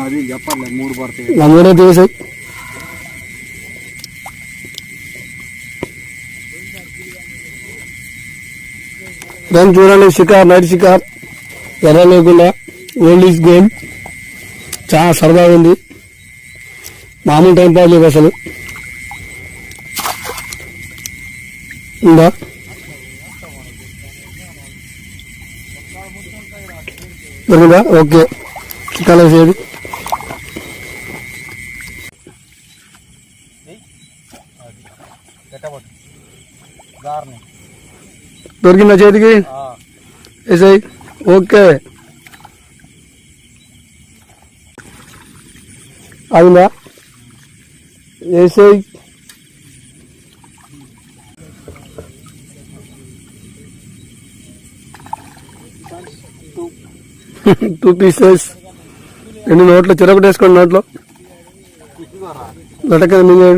అది చెప్పాలి 3 పడతాయి. మూడే తీసాయి. దాన్ని చూడండి, షికార్, నైట్ షికార్, ఎర్ర లేకుండా ఓల్డ్ గేమ్ చాలా సరదాగా ఉంది. మామూలు టైం పాస్ లేదు అసలు. ఉందా దొరికిందా? ఓకే, చిక్కాలు వేసేది. దొరికిందా చేతికి? వేసాయి. ఓకే, అయిందా? వేసాయి. 2 pieces. 2 నోట్లో చెరొకటి వేసుకోండి, నోట్లో లటక మింగండి.